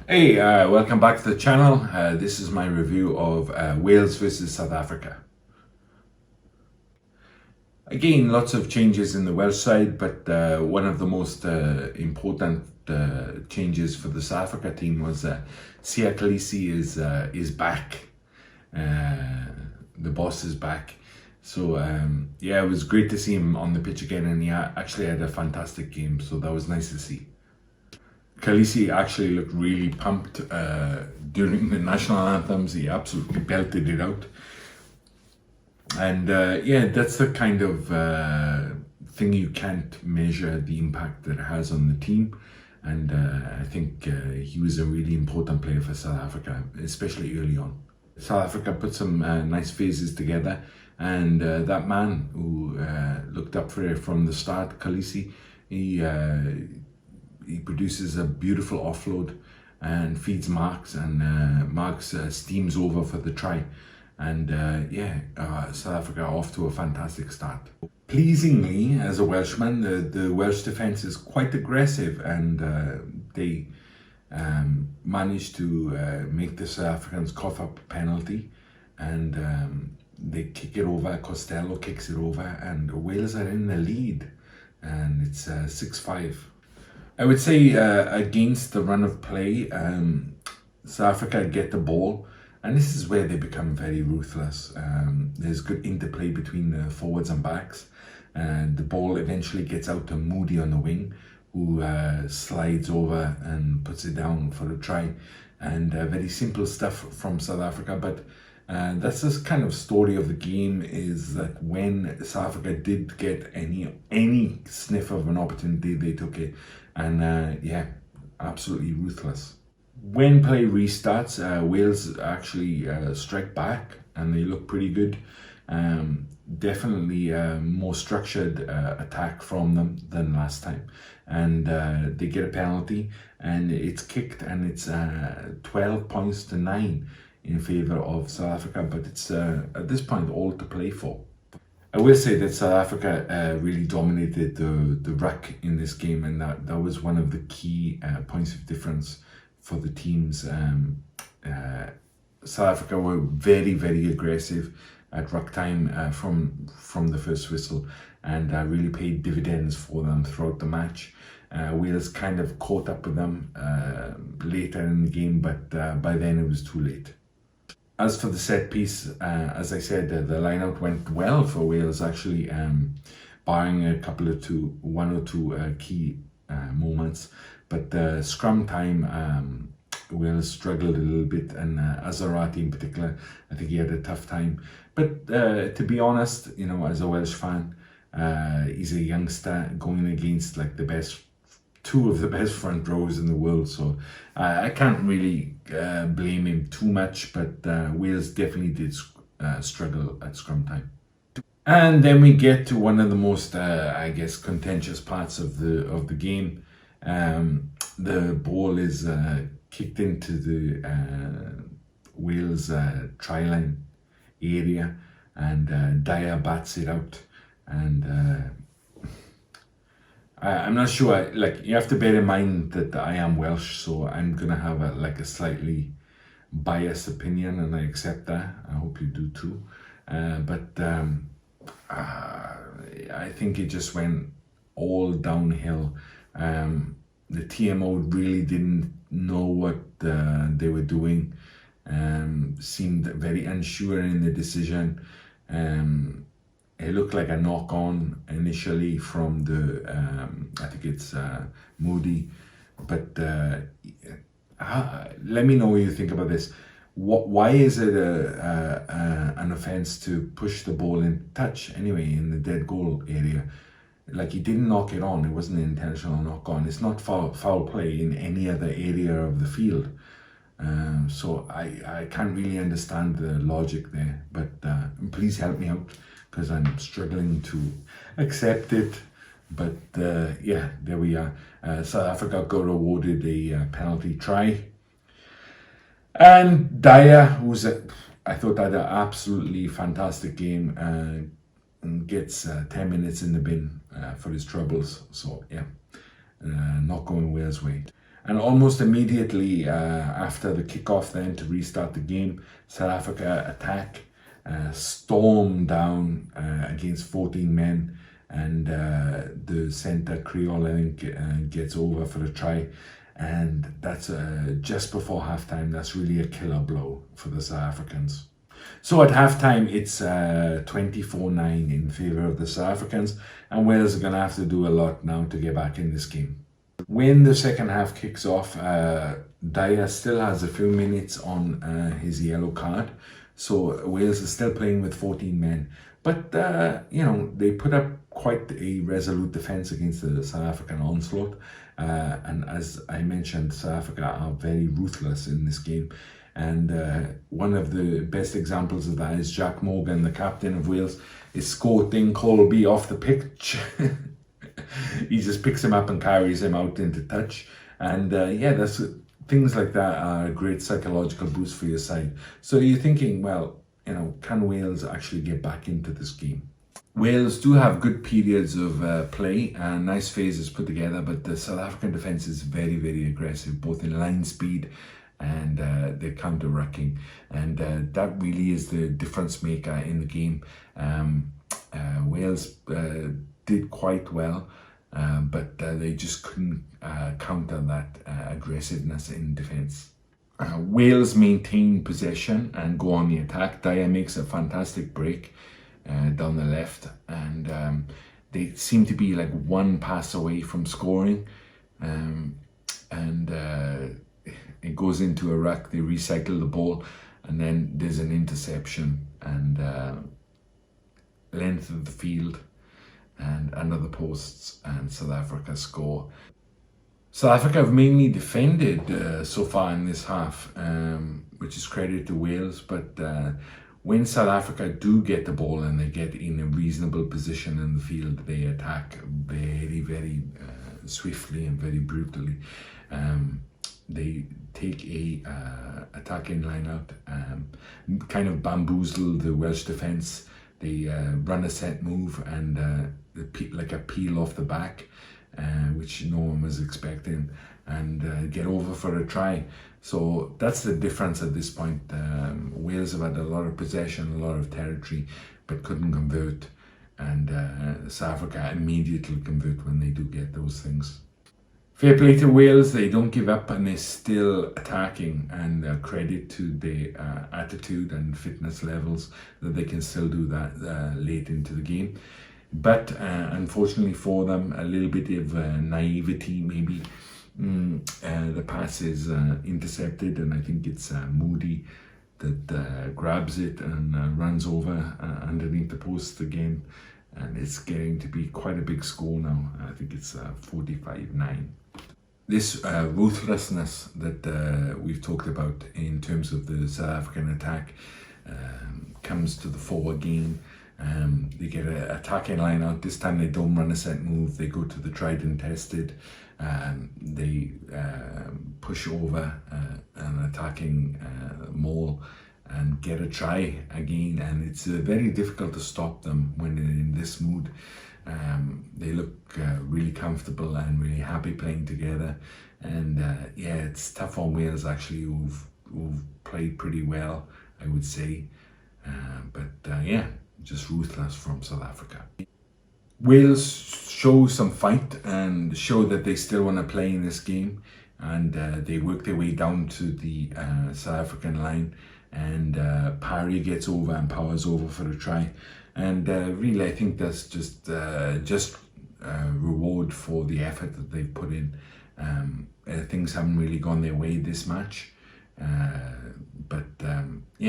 Hey, welcome back to the channel. This is my review of Wales versus South Africa. Again, lots of changes in the Welsh side, but one of the most important changes for the South Africa team was Siya Kolisi is back. The boss is back. So yeah, it was great to see him on the pitch again, and he actually had a fantastic game, so that was nice to see. Kolisi actually looked really pumped during the national anthems. He absolutely belted it out. And yeah, that's the kind of thing you can't measure the impact that it has on the team. And I think he was a really important player for South Africa, especially early on. South Africa put some nice phases together, and that man who looked up for it from the start, Kolisi, he produces a beautiful offload and feeds Marks, and Marks steams over for the try. And yeah, South Africa off to a fantastic start. Pleasingly, as a Welshman, the Welsh defence is quite aggressive, and they managed to make the South Africans cough up a penalty, and they kick it over. Costello kicks it over, and Wales are in the lead, and it's 6-5. I would say against the run of play, South Africa get the ball, and this is where they become very ruthless. There's good interplay between the forwards and backs, and the ball eventually gets out to Moody on the wing, who slides over and puts it down for a try. And very simple stuff from South Africa, but that's this kind of story of the game, is that when South Africa did get any sniff of an opportunity, they took it, and yeah, absolutely ruthless. When play restarts, Wales actually strike back, and they look pretty good. Definitely more structured attack from them than last time, and they get a penalty, and it's kicked, and it's 12 points to 9 in favour of South Africa, but it's at this point all to play for. I will say that South Africa really dominated the ruck in this game, and that was one of the key points of difference for the teams. South Africa were very, very aggressive at ruck time from the first whistle, and really paid dividends for them throughout the match. Wales kind of caught up with them later in the game, but by then it was too late. As for the set piece, as I said, the line-out went well for Wales, actually, barring a couple of one or two key moments. But scrum time, Wales struggled a little bit, and Azarati in particular, I think he had a tough time. But to be honest, you know, as a Welsh fan, he's a youngster going against like two of the best front rows in the world, so I can't really blame him too much, but Wales definitely did struggle at scrum time. And then we get to one of the most, I guess, contentious parts of the game. The ball is kicked into the Wales try line area, and Dyer bats it out, and I'm not sure. Like, you have to bear in mind that I am Welsh, so I'm gonna have a slightly biased opinion, and I accept that. I hope you do too. But I think it just went all downhill. The TMO really didn't know what they were doing. Seemed very unsure in the decision. It looked like a knock-on initially from the, I think it's Moody, but let me know what you think about this. Why is it an offence to push the ball in touch anyway in the dead goal area? Like, he didn't knock it on, it wasn't an intentional knock-on. It's not foul play in any other area of the field. So I can't really understand the logic there, but please help me out, because I'm struggling to accept it. But yeah, there we are. South Africa got awarded a penalty try, and Dyer, I thought had an absolutely fantastic game, gets 10 minutes in the bin for his troubles. So yeah, not going Wales' way. And almost immediately after the kickoff then to restart the game, South Africa attack, storm down against 14 men, and the centre Creole, I think, gets over for a try. And that's just before halftime. That's really a killer blow for the South Africans. So at halftime, it's 24-9 in favour of the South Africans, and Wales are going to have to do a lot now to get back in this game. When the second half kicks off, Dyer still has a few minutes on his yellow card, so Wales is still playing with 14 men. But, they put up quite a resolute defence against the South African onslaught. And as I mentioned, South Africa are very ruthless in this game. And one of the best examples of that is Jack Morgan, the captain of Wales, escorting Colby off the pitch. He just picks him up and carries him out into touch. And that's things like that are a great psychological boost for your side. So you're thinking, well, can Wales actually get back into this game? Wales do have good periods of play and nice phases put together, but the South African defence is very, very aggressive, both in line speed and their counter-rucking. And that really is the difference maker in the game. Wales did quite well, but they just couldn't counter that aggressiveness in defence. Wales maintain possession and go on the attack. Dyer makes a fantastic break down the left, and they seem to be like one pass away from scoring, and it goes into a ruck. They recycle the ball, and then there's an interception and length of the field and under the posts, and South Africa score. South Africa have mainly defended so far in this half, which is credit to Wales, but when South Africa do get the ball and they get in a reasonable position in the field, they attack very, very swiftly and very brutally. They take a attacking line out, kind of bamboozle the Welsh defence. They run a set move and like a peel off the back, which no one was expecting, and get over for a try. So that's the difference at this point. Wales have had a lot of possession, a lot of territory, but couldn't convert. And South Africa immediately convert when they do get those things. Fair play to Wales, they don't give up and they're still attacking, and credit to their attitude and fitness levels that they can still do that late into the game. But unfortunately for them, a little bit of naivety maybe. The pass is intercepted, and I think it's Moody that grabs it and runs over underneath the post again, and it's getting to be quite a big score now. I think it's 45-9. This ruthlessness that we've talked about in terms of the South African attack comes to the fore again. They get an attacking line out. This time they don't run a set move. They go to the tried and tested. They push over an attacking maul and get a try again. And it's very difficult to stop them when they're in this mood. They look really comfortable and really happy playing together. And it's tough on Wales actually, who've played pretty well, I would say. Just ruthless from South Africa. Wales show some fight and show that they still want to play in this game, and they work their way down to the South African line, and Parry gets over and powers over for a try, and really I think that's just reward for the effort that they've put in. Things haven't really gone their way this match.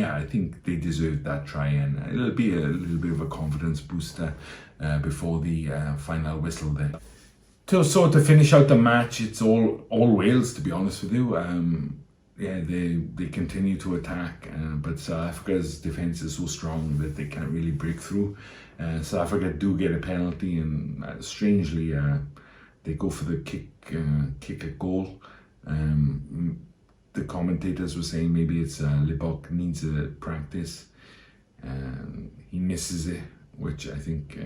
I think they deserved that try, and it'll be a little bit of a confidence booster before the final whistle there. So to finish out the match, it's all Wales, to be honest with you. They continue to attack, but South Africa's defence is so strong that they can't really break through. South Africa do get a penalty, and strangely they go for the kick a goal. The commentators were saying maybe it's Libbok needs a practice. He misses it, which I think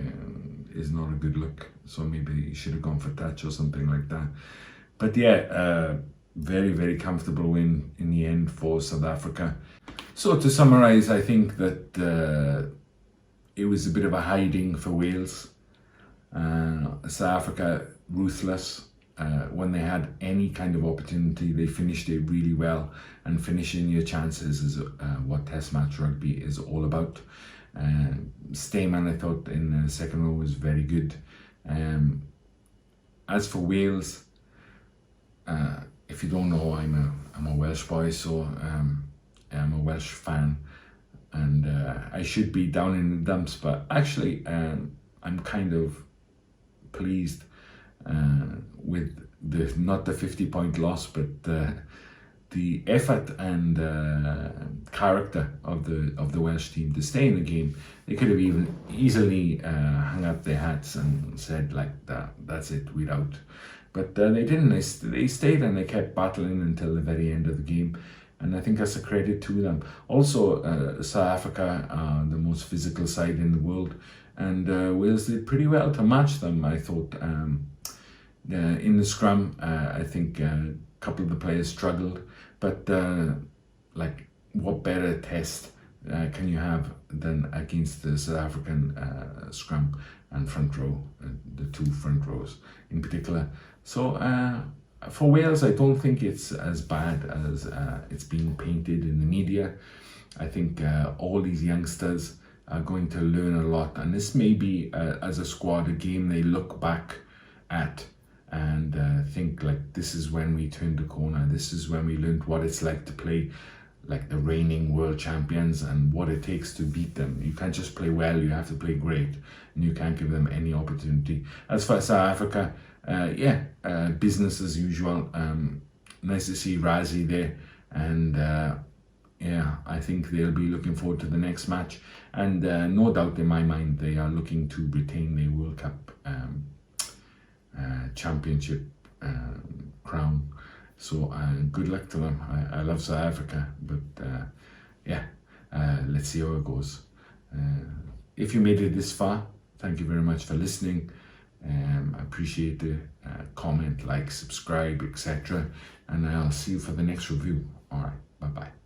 is not a good look. So maybe he should have gone for touch or something like that. But very, very comfortable win in the end for South Africa. So to summarise, I think that it was a bit of a hiding for Wales. South Africa, ruthless. When they had any kind of opportunity, they finished it really well, and finishing your chances is what Test match rugby is all about. Stayman, I thought, in the second row was very good. As for Wales, if you don't know, I'm a Welsh boy, so I'm a Welsh fan, and I should be down in the dumps, but actually I'm kind of pleased with not the 50-point loss, but the effort and character of the Welsh team to stay in the game. They could have even easily hung up their hats and said like that's it, we're out. But they didn't. They stayed and they kept battling until the very end of the game. And I think that's a credit to them. Also, South Africa are the most physical side in the world. And Wales did pretty well to match them, I thought. In the scrum, I think a couple of the players struggled. But like, what better test can you have than against the South African scrum and front row, the two front rows in particular. So for Wales, I don't think it's as bad as it's being painted in the media. I think all these youngsters are going to learn a lot, and this may be as a squad a game they look back at and think like, this is when we turned the corner, this is when we learned what it's like to play like the reigning world champions and what it takes to beat them. You can't just play well, you have to play great, and you can't give them any opportunity. As for South Africa, business as usual. Nice to see Razi there, and I think they'll be looking forward to the next match, and no doubt in my mind they are looking to retain their World Cup championship crown. So good luck to them. I love South Africa, but let's see how it goes. If you made it this far, thank you very much for listening. I appreciate the comment, like, subscribe, etc. And I'll see you for the next review. All right, bye-bye.